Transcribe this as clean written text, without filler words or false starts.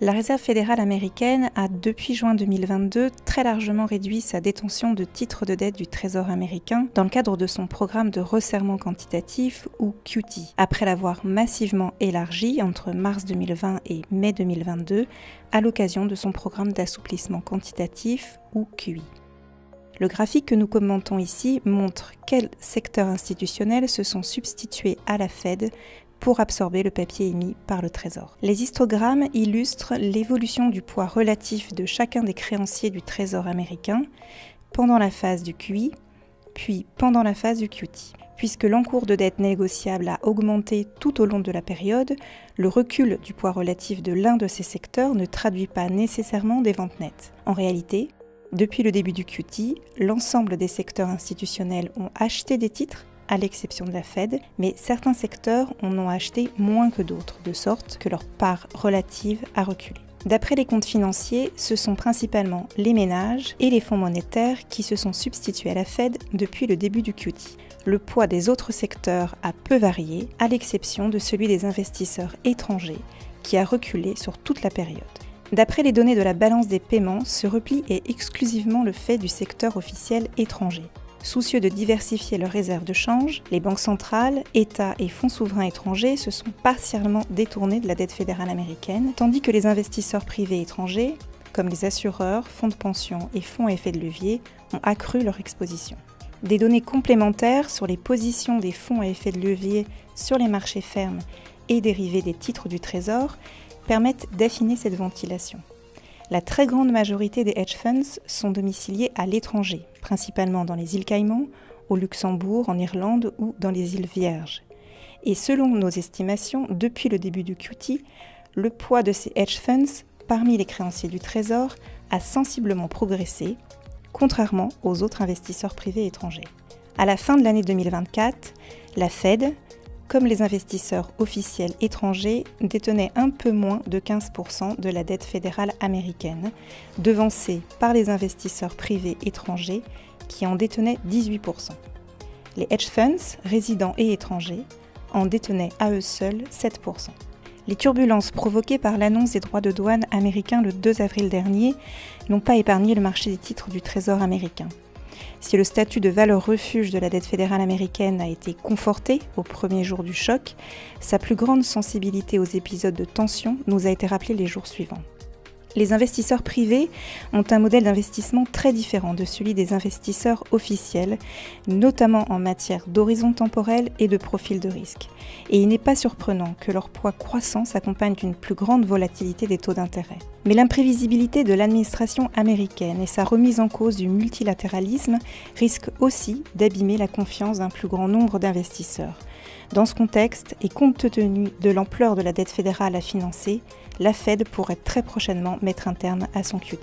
La Réserve fédérale américaine a, depuis juin 2022, très largement réduit sa détention de titres de dette du Trésor américain dans le cadre de son programme de resserrement quantitatif, ou QT, après l'avoir massivement élargi entre mars 2020 et mai 2022 à l'occasion de son programme d'assouplissement quantitatif, ou QE. Le graphique que nous commentons ici montre quels secteurs institutionnels se sont substitués à la Fed pour absorber le papier émis par le Trésor. Les histogrammes illustrent l'évolution du poids relatif de chacun des créanciers du Trésor américain pendant la phase du QE, puis pendant la phase du QT. Puisque l'encours de dette négociable a augmenté tout au long de la période, le recul du poids relatif de l'un de ces secteurs ne traduit pas nécessairement des ventes nettes. En réalité, depuis le début du QT, l'ensemble des secteurs institutionnels ont acheté des titres, à l'exception de la Fed, mais certains secteurs en ont acheté moins que d'autres, de sorte que leur part relative a reculé. D'après les comptes financiers, ce sont principalement les ménages et les fonds monétaires qui se sont substitués à la Fed depuis le début du QT. Le poids des autres secteurs a peu varié, à l'exception de celui des investisseurs étrangers, qui a reculé sur toute la période. D'après les données de la balance des paiements, ce repli est exclusivement le fait du secteur officiel étranger. Soucieux de diversifier leurs réserves de change, les banques centrales, États et fonds souverains étrangers se sont partiellement détournés de la dette fédérale américaine, tandis que les investisseurs privés étrangers, comme les assureurs, fonds de pension et fonds à effet de levier, ont accru leur exposition. Des données complémentaires sur les positions des fonds à effet de levier sur les marchés fermes et dérivés des titres du Trésor permettent d'affiner cette ventilation. La très grande majorité des hedge funds sont domiciliés à l'étranger, principalement dans les îles Caïmans, au Luxembourg, en Irlande ou dans les îles Vierges. Et selon nos estimations, depuis le début du QT, le poids de ces hedge funds parmi les créanciers du Trésor a sensiblement progressé, contrairement aux autres investisseurs privés étrangers. À la fin de l'année 2024, la Fed, comme les investisseurs officiels étrangers, détenaient un peu moins de 15% de la dette fédérale américaine, devancée par les investisseurs privés étrangers qui en détenaient 18%. Les hedge funds, résidents et étrangers, en détenaient à eux seuls 7%. Les turbulences provoquées par l'annonce des droits de douane américains le 2 avril dernier n'ont pas épargné le marché des titres du Trésor américain. Si le statut de valeur refuge de la dette fédérale américaine a été conforté au premier jour du choc, sa plus grande sensibilité aux épisodes de tension nous a été rappelée les jours suivants. Les investisseurs privés ont un modèle d'investissement très différent de celui des investisseurs officiels, notamment en matière d'horizon temporel et de profil de risque. Et il n'est pas surprenant que leur poids croissant s'accompagne d'une plus grande volatilité des taux d'intérêt. Mais l'imprévisibilité de l'administration américaine et sa remise en cause du multilatéralisme risquent aussi d'abîmer la confiance d'un plus grand nombre d'investisseurs. Dans ce contexte, et compte tenu de l'ampleur de la dette fédérale à financer, la Fed pourrait très prochainement mettre un terme à son QT.